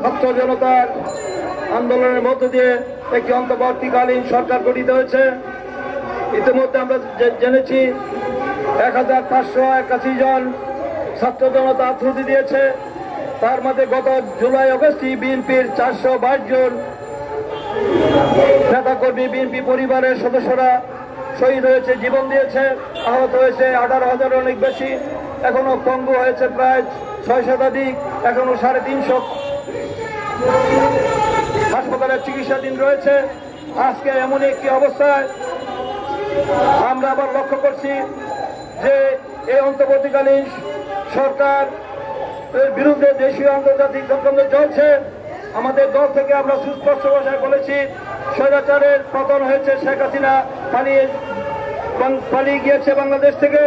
ছাত্র জনতার আন্দোলনের মধ্য দিয়ে একটি অন্তর্বর্তীকালীন সরকার গঠিত হয়েছে। ইতিমধ্যে আমরা জেনেছি 1581 জন ছাত্র জনতা আত্মহত্যা দিয়েছে। তার মধ্যে গত জুলাই আগস্টে বিএনপির 422 জন নেতাকর্মী, বিএনপি পরিবারের সদস্যরা শহীদ হয়েছে, জীবন দিয়েছে। আহত হয়েছে 18,000 অনেক বেশি। এখনো পঙ্গু হয়েছে প্রায় 6 শতাধিক। এখনো 350 হাসপাতালে চিকিৎসাধীন রয়েছে। আজকে এমন একটি অবস্থায় আমরা আবার লক্ষ্য করছি যে এই অন্তর্বর্তীকালীন সরকার বিরুদ্ধে দেশীয় আন্তর্জাতিক চক্রান্ত চলছে। আমাদের দল থেকে আমরা সুস্পষ্ট ভাষায় বলেছি, স্বৈরাচারের পতন হয়েছে, শেখ হাসিনা পালিয়ে গিয়েছে বাংলাদেশ থেকে।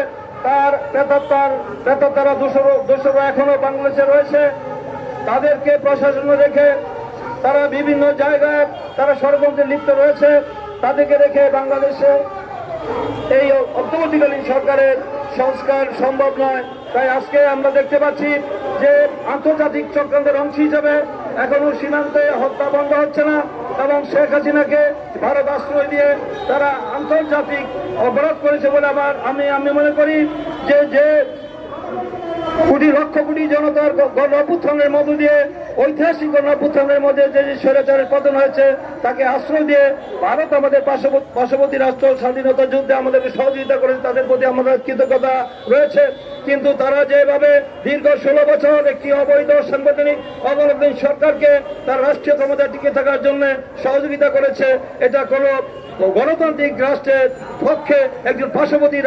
তার প্রেতাত্মারা দোষরা এখনো বাংলাদেশে রয়েছে। তাদেরকে প্রশাসনে রেখে তারা বিভিন্ন জায়গায় তারা ষড়যন্ত্রে লিপ্ত রয়েছে। তাদেরকে রেখে বাংলাদেশে এই অন্তর্বর্তীকালীন সরকারের সংস্কার সম্ভব নয়। তাই আজকে আমরা দেখতে পাচ্ছি যে আন্তর্জাতিক চক্রান্তের অংশ হিসেবে এখনো সীমান্তে হত্যা বন্ধ হচ্ছে না এবং শেখ হাসিনাকে ভারত আশ্রয় দিয়ে তারা আন্তর্জাতিক অপরাধ করেছে বলে আমি মনে করি যে লক্ষ কোটি জনতার গণ অভ্যুত্থানের মধ্য দিয়ে, ঐতিহাসিক গণ অভ্যুত্থানের মধ্যে যে স্বৈরাচারের পতন হয়েছে, তাকে আশ্রয় দিয়ে ভারত আমাদের পার্শ্ববর্তী রাষ্ট্র স্বাধীনতা যুদ্ধে আমাদেরকে সহযোগিতা করেছে, তাদের প্রতি আমাদের কৃতজ্ঞতা রয়েছে। কিন্তু তারা যেভাবে দীর্ঘ 16 বছর একটি অবৈধ সাংবিধানিক অবলম্বন সরকারকে তার রাষ্ট্রীয় ক্ষমতা টিকে থাকার জন্য সহযোগিতা করেছে, এটা কোনো গণতান্ত্রিক রাষ্ট্রের পক্ষে একজন পার্শ্ববর্তী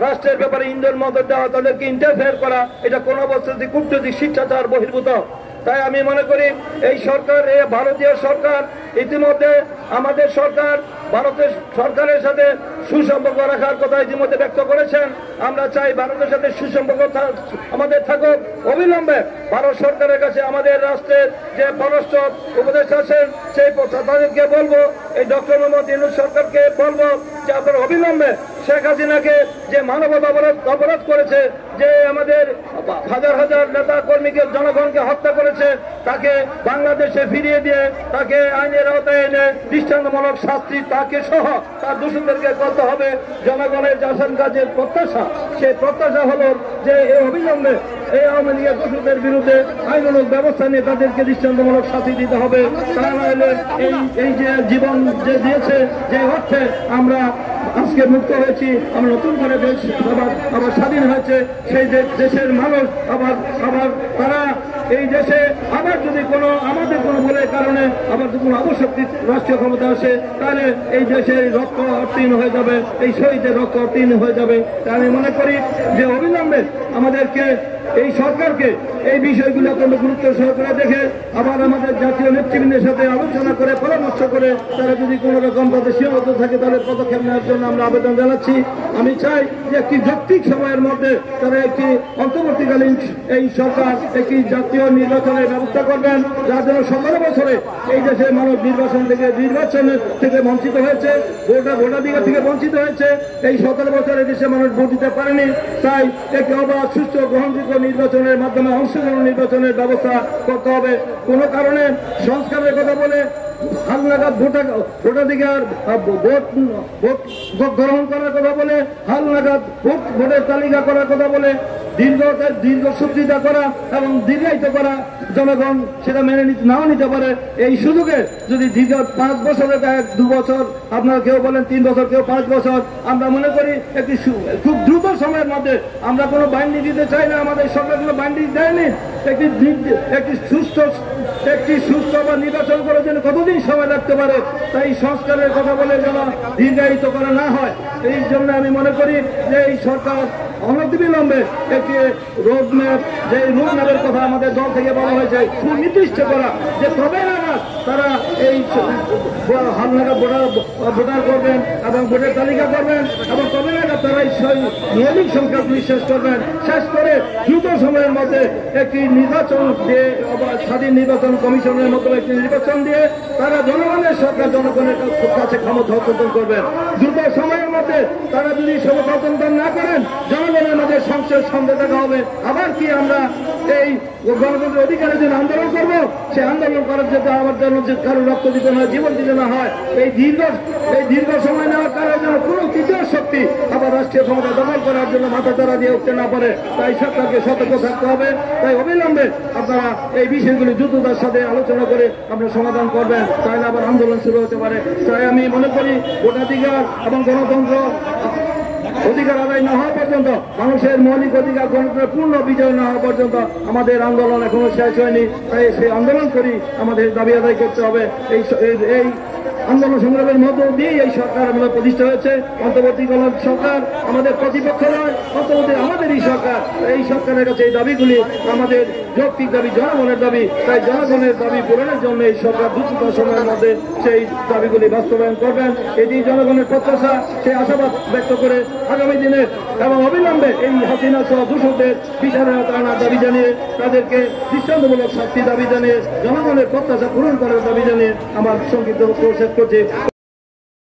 রাষ্ট্রের ব্যাপারে ইন্ধন মদত দেওয়া, তাদেরকে ইন্টারফেয়ার করা, এটা কোনো অবস্থাতে কূটনৈতিক শিষ্টাচার বহির্ভূত। তাই আমি মনে করি এই সরকার, এই ভারতীয় সরকার ইতিমধ্যে আমাদের সরকার ভারতের সরকারের সাথে সুসম্পর্ক রাখার কথা ইতিমধ্যে ব্যক্ত করেছেন। আমরা চাই ভারতের সাথে সুসম্পর্ক আমাদের থাকুক। অবিলম্বে ভারত সরকারের কাছে আমাদের রাষ্ট্রের যে পররাষ্ট্র উপদেষ্টা আছেন সেই তাদেরকে বলবো, এই ডক্টর মোহাম্মদ ইউনূস সরকারকে বলবো যে আপনারা অবিলম্বে শেখ হাসিনাকে যে মানবতা অপরাধ করেছে, যে আমাদের হাজার হাজার নেতা কর্মীকে জনগণকে হত্যা করেছে, তাকে বাংলাদেশে ফিরিয়ে দিয়ে তাকে আইনের আওতায় এনে দৃষ্টান্তমূলক শাস্তি তাকে সহ তার দোষীদেরকে করতে হবে। জনগণের জাসান কাজের প্রত্যাশা, সেই প্রত্যাশা হলো যে এই অবিলম্বে এই আওয়ামী লীগের দোষীদের বিরুদ্ধে আইনানুগ ব্যবস্থা নিয়ে তাদেরকে দৃষ্টান্তমূলক শাস্তি দিতে হবে। তা নাহলে এই যে জীবন যে দিয়েছে, যে অর্থে আমরা আজকে মুক্ত হয়েছি, আমরা নতুন করে দেশ আবার স্বাধীন হয়েছে, সেই দেশের মানুষ আবার তারা এই দেশে আবার যদি আমাদের কোনো ভুলের কারণে আবার যদি কোনো অবশক্তি রাষ্ট্রীয় ক্ষমতা আসে, তাহলে এই দেশের রক্ত অর্থহীন হয়ে যাবে, এই শহীদের রক্ত অর্থহীন হয়ে যাবে। তাই আমি মনে করি যে অবিলম্বে আমাদেরকে এই সরকারকে এই বিষয়গুলো অত্যন্ত গুরুত্ব সহকারে দেখে আবার আমাদের জাতীয় নেতৃবৃন্দের সাথে আলোচনা করে পরামর্শ করে তারা যদি কোনো রকম তাদের সীমাবদ্ধ থাকে তাহলে পদক্ষেপ নেওয়ার জন্য আমরা আবেদন জানাচ্ছি। আমি চাই যে একটি যৌক্তিক সময়ের মধ্যে তারা একটি অন্তর্বর্তীকালীন এই সরকার একটি জাতীয় নির্বাচনের ব্যবস্থা করবেন, যার জন্য 17 বছরে এই দেশের মানুষ নির্বাচনের থেকে বঞ্চিত হয়েছে, ভোটাধিকার থেকে বঞ্চিত হয়েছে। এই 17 বছরে দেশের মানুষ ভোট দিতে পারেনি। তাই একটি অবাধ, সুষ্ঠু, গ্রহণযোগ্য নির্বাচনের মাধ্যমে অংশগ্রহণ নির্বাচনের ব্যবস্থা করতে হবে। কোনো কারণে সংস্কারের কথা বলে হালনাগাদ ভোটাধিকার ভোট গ্রহণ করার কথা বলে, হালনাগাদ ভোটের তালিকা করার কথা বলে দীর্ঘ সূত্রিতা করা এবং দীর্ঘায়িত করা, জনগণ সেটা মেনে নাও নিতে পারে। এই সুযোগে যদি দীর্ঘ 5 বছরের 2 বছর, আপনারা কেউ বলেন 3 বছর, কেউ 5 বছর, আমরা মনে করি একটি খুব দ্রুত সময়ের মধ্যে আমরা কোনো বাইন্ডিং দিতে চাই না। আমাদের সরকার কোনো বাইন্ডিং দেয়নি। একটি সুস্থ বা নির্বাচন করার জন্য কতদিন সময় লাগতে পারে, তাই সংস্কারের কথা বলে যেন দীর্ঘায়িত করা না হয়। এই জন্য আমি মনে করি যে এই সরকার অনতিবিলম্বে একটি রোডম্যাপ, যে রোডম্যাপের কথা আমাদের দল থেকে বলা হয়েছে, সুনির্দিষ্ট করা যে কবে নাগাদ তারা এই হালনাগাদ ভোটার করবেন এবং ভোটের তালিকা করবেন এবং কবে নাগাদ তারা এই মৌলিক সংখ্যাগুলি শেষ করবেন। শেষ করে দ্রুত সময়ের মধ্যে একটি নির্বাচন দিয়ে, স্বাধীন নির্বাচন কমিশনের মতো একটি নির্বাচন দিয়ে তারা জনগণের সরকার জনগণের কাছে ক্ষমতা হস্তান্তর করবেন। দ্রুত সময়ের মধ্যে তারা যদি ক্ষমতা হস্তান্তর না করেন, জনগণের মধ্যে সংশয় সন্দেহ দেখা হবে। আবার কি আমরা এই গণতন্ত্রের অধিকারের জন্য আন্দোলন করব? সে আন্দোলন করার জন্য আমার জন্য যে কারো রক্ত দিতে না হয়, জীবন দিতে না হয়, এই দীর্ঘ সময় নেওয়ার কারণে যেন কোনো তৃতীয় শক্তি আবার রাষ্ট্রীয় ক্ষমতা দখল করার জন্য মাথা তারা দিয়ে উঠতে না পারে, তাই সরকারকে সতর্ক থাকতে হবে। তাই অবিলম্বে আপনারা এই বিষয়গুলি দ্রুততার সাথে আলোচনা করে আপনারা সমাধান করবেন, তাহলে আবার আন্দোলন শুরু হতে পারে। তাই আমি মনে করি ভোটাধিকার এবং গণতন্ত্র অধিকার আদায় না হওয়া পর্যন্ত, মানুষের মৌলিক অধিকার গণতন্ত্রের পূর্ণ বিজয় না হওয়া পর্যন্ত আমাদের আন্দোলন এখনো শেষ হয়নি। তাই সেই আন্দোলন করি আমাদের দাবি আদায় করতে হবে। এই আন্দোলন সংগ্রামের মধ্য দিয়ে এই সরকার আমাদের প্রতিষ্ঠা হয়েছে। অন্তর্বর্তীকালীন সরকার আমাদের প্রতিপক্ষ নয়, অন্তর্বর্তী আমাদেরই সরকার। এই সরকারের কাছে এই দাবিগুলি আমাদের যৌক্তিক দাবি, জনগণের দাবি। তাই জনগণের দাবি পূরণের জন্য এই সরকার দ্রুত সময়ের মধ্যে সেই দাবিগুলি বাস্তবায়ন করবেন, এটি জনগণের প্রত্যাশা। সেই আশাবাদ ব্যক্ত করে আগামী দিনে এবং অবিলম্বে এই হাসিনা সহ দূষকদের বিচারের আওতায় দাবি জানিয়ে, তাদেরকে দৃষ্টান্তমূলক শাস্তি দাবি জানিয়ে, জনগণের প্রত্যাশা পূরণ করার দাবি জানিয়ে আমার সংক্ষিপ্ত বক্তব্য শেষ করছি।